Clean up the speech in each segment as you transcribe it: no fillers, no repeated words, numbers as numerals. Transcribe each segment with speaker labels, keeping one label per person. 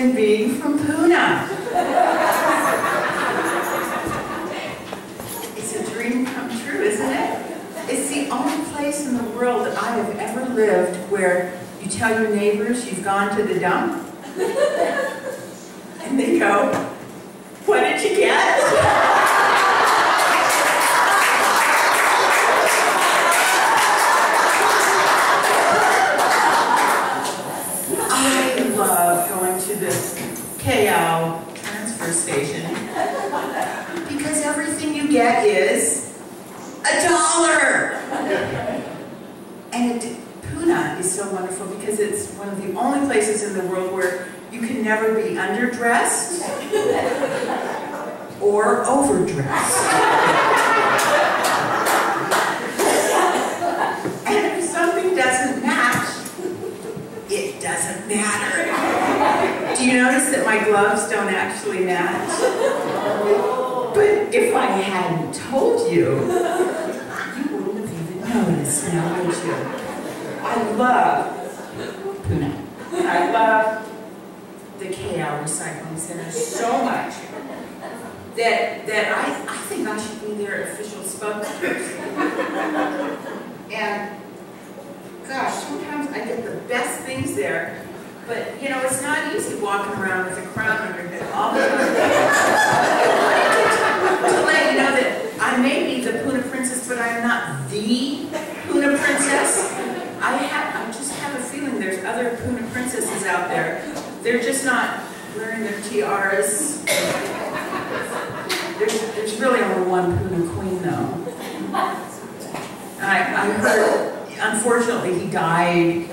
Speaker 1: than being from Puna. It's a dream come true, isn't it? It's the only place in the world that I have ever lived where you tell your neighbors you've gone to the dump, and they go, "What did you get?" I love going to this KL transfer station because everything you get is $1. And Puna is so wonderful because it's one of the only places in the world where you can never be underdressed or overdressed. And if something doesn't match, it doesn't matter. Do you notice that my gloves don't actually match? But if I hadn't told you, you wouldn't have even noticed now, would you? I love Puna. I love the KL Recycling Center so much that I think I should be their official spokesperson. And gosh, sometimes I get the best things there, but you know, it's not easy walking around with a crown on your head all the time. To let you know that I may be the Puna Princess, but I am not the Puna Princess. I just have a feeling there's other Puna Princesses out there. They're just not wearing their tiaras. There's really only one Puna Queen, though. I heard, unfortunately, he died.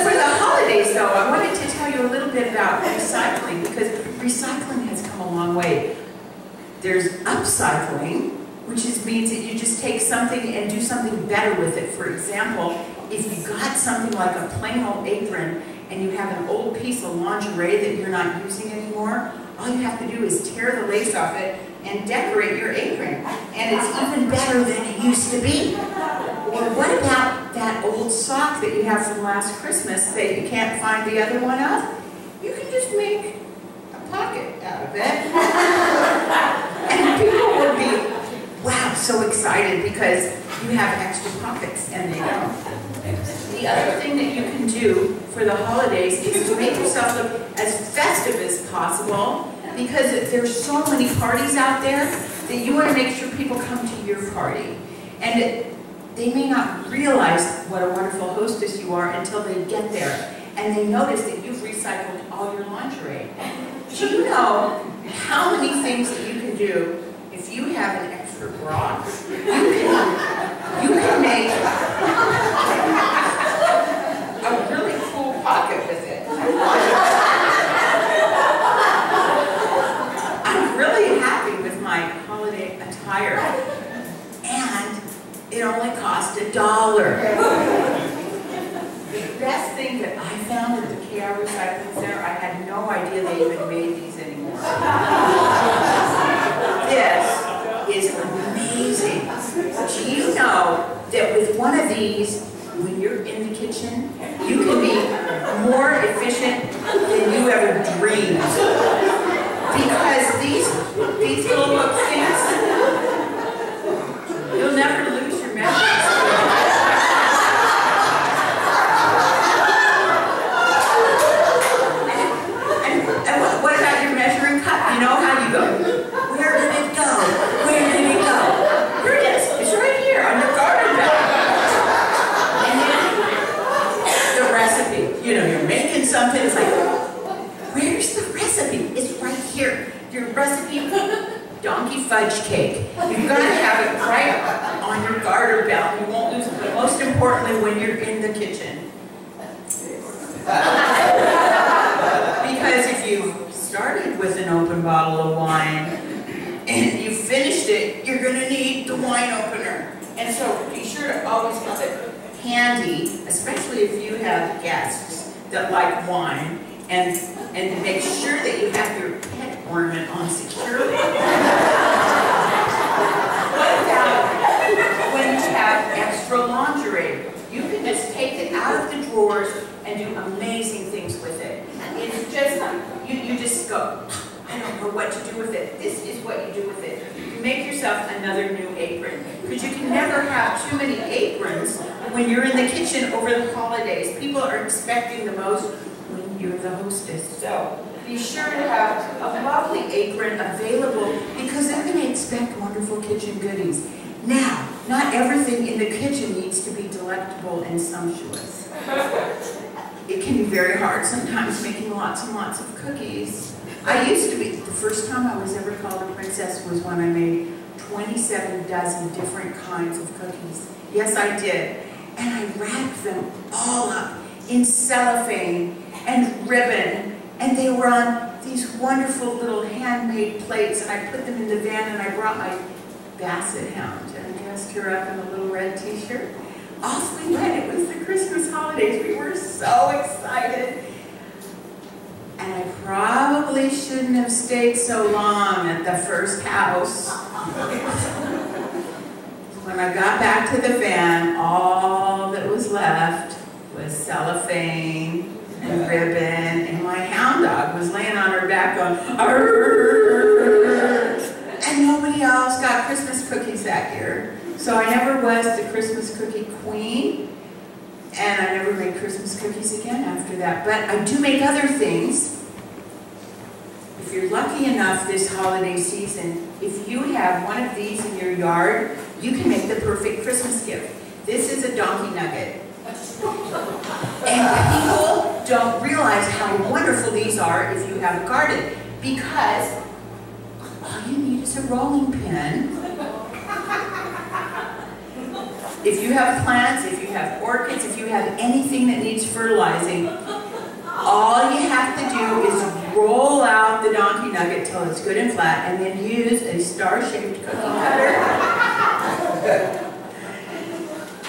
Speaker 1: For the holidays, though, I wanted to tell you a little bit about recycling, because recycling has come a long way. There's upcycling, which means that you just take something and do something better with it. For example, if you got something like a plain old apron and you have an old piece of lingerie that you're not using anymore, all you have to do is tear the lace off it and decorate your apron. And it's even better than it used to be. Or what about that old sock that you have from last Christmas that you can't find the other one of? You can just make a pocket out of it. And people will be, wow, so excited because you have extra pockets and they don't. The other thing that you can do for the holidays is to make yourself look as festive as possible, because there's so many parties out there that you want to make sure people come to your party. And they may not realize what a wonderful hostess you are until they get there and they notice that you've recycled all your lingerie. Do you know how many things that you can do if you have an extra bra? You can make a really cool pocket with it. I'm really happy with my holiday attire, and it only cost $1. The best thing that I found at the KR Recycling Center, I had no idea they even made these anymore. This is amazing. Do you know that with one of these, when you're in the kitchen, you can be more efficient than you ever dreamed? Because these little hook things, you'll never lose your measurements. And what about your measuring cup? You know how you go, where did it go? Where did it go? Here it is. It's right here on your garden belt. And then the recipe. You know, you're making something. It's like, where's the recipe? It's right here. Your recipe, donkey fudge cake. You've got to have it right on your garter belt. You won't lose it. But most importantly, when you're in the kitchen. Because if you started with an open bottle of wine and you finished it, you're going to need the wine opener. And so be sure to always have it handy, especially if you have guests that like wine, and make sure that you have your pet ornament on securely. What about when you have extra lingerie? You can just take it out of the with it. This is what you do with it. You make yourself another new apron. Because you can never have too many aprons when you're in the kitchen over the holidays. People are expecting the most when you're the hostess. So be sure to have a lovely apron available because they're going to expect wonderful kitchen goodies. Now, not everything in the kitchen needs to be delectable and sumptuous. It can be very hard sometimes making lots and lots of cookies. I used to be, the first time I was ever called a princess was when I made 27 dozen different kinds of cookies. Yes, I did. And I wrapped them all up in cellophane and ribbon. And they were on these wonderful little handmade plates. And I put them in the van and I brought my basset hound and I dressed her up in a little red t-shirt. Off we went. It was the Christmas holidays. We were so excited. And I probably shouldn't have stayed so long at the first house. When I got back to the van, all that was left was cellophane and ribbon, and my hound dog was laying on her back going, "Arr!" And nobody else got Christmas cookies that year. So I never was the Christmas cookie queen, and I never made Christmas cookies again after that. But I do make other things. If you're lucky enough this holiday season, if you have one of these in your yard, you can make the perfect Christmas gift. This is a donkey nugget. And people don't realize how wonderful these are if you have a garden, because all you need is a rolling pin. If you have plants, if you have orchids, if you have anything that needs fertilizing, all you have to do is roll out the donkey nugget till it's good and flat, and then use a star-shaped cookie cutter.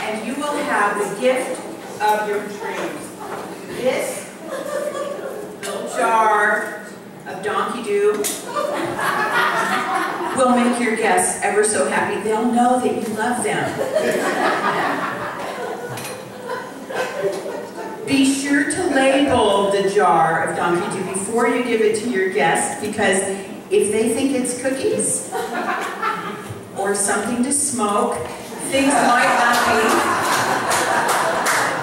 Speaker 1: And you will have the gift of your dreams. This little jar of donkey dew will make your guests ever so happy. They'll know that you love them. Be sure to label the jar of donkey dew before you give it to your guests, because if they think it's cookies or something to smoke, things might not be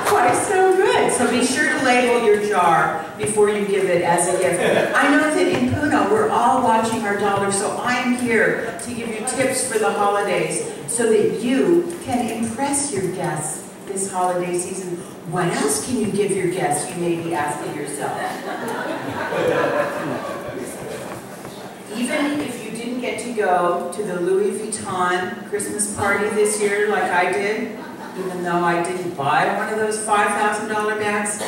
Speaker 1: quite so good. So be sure to label your jar before you give it as a gift. I know that in Puna, we're all watching our dollar, so I'm here to give you tips for the holidays so that you can impress your guests this holiday season. What else can you give your guests, you may be asking yourself? Even if you didn't get to go to the Louis Vuitton Christmas party this year like I did, even though I didn't buy one of those $5,000 bags,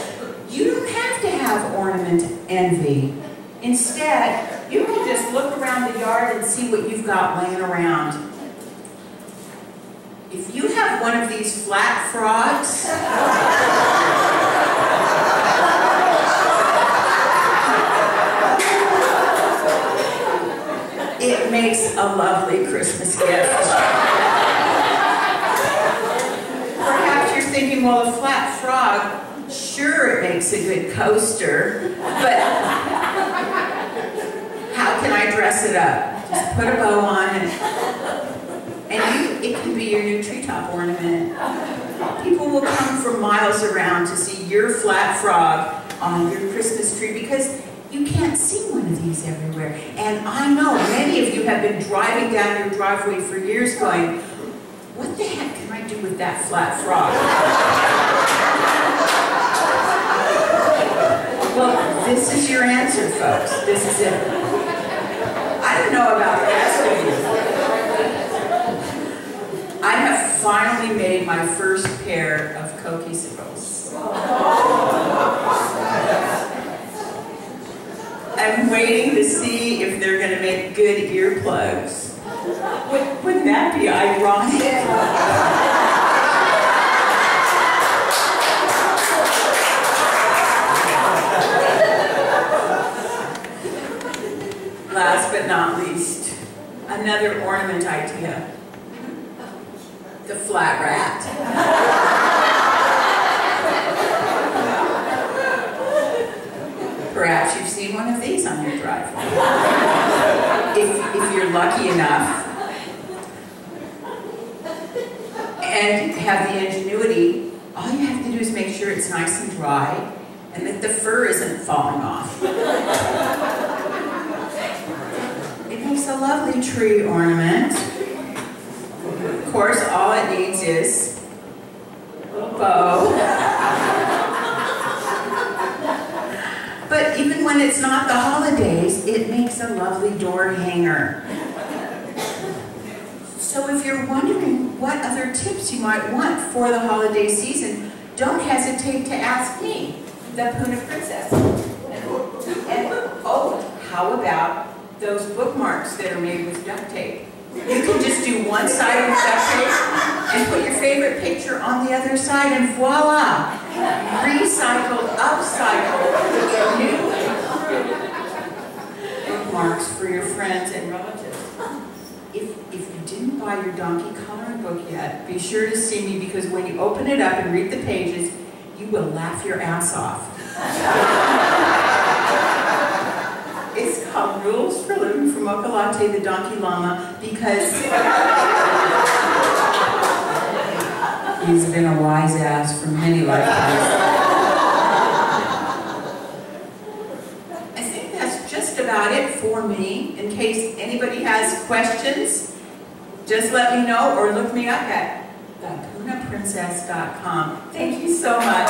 Speaker 1: you don't have to have ornament envy. Instead, you can just look around the yard and see what you've got laying around. If you have one of these flat frogs, it makes a lovely Christmas gift. Perhaps you're thinking, well, a flat frog, sure, it makes a good coaster, but how can I dress it up? Just put a bow on it. And it can be your new treetop ornament. People will come from miles around to see your flat frog on your Christmas tree because you can't see one of these everywhere. And I know many of you have been driving down your driveway for years going, what the heck can I do with that flat frog? Well, this is your answer, folks. This is it. I don't know about the rest of you. I have finally made my first pair of coquisicles. I'm waiting to see if they're going to make good earplugs. Wouldn't that be ironic? Last but not least, another ornament idea. The flat rat. Perhaps you've seen one of these on your driveway. you're lucky enough and have the ingenuity, all you have to do is make sure it's nice and dry and that the fur isn't falling off. It makes a lovely tree ornament. Of course, all it needs is a little bow. But even when it's not the holidays, it makes a lovely door hanger. So if you're wondering what other tips you might want for the holiday season, don't hesitate to ask me, the Puna Princess. And oh, how about those bookmarks that are made with duct tape? You can just do one side with duct tape and put your favorite picture on the other side and voila! Recycled, upcycled, get new bookmarks for your friends and relatives. If you didn't buy your donkey coloring book yet, be sure to see me because when you open it up and read the pages, you will laugh your ass off. It's called Rules for Living for Mocha Latte, the Donkey Llama, because he's been a wise ass for many lifetimes. I think that's just about it for me. In case anybody has questions, just let me know or look me up at thepunaprincess.com. Thank you so much.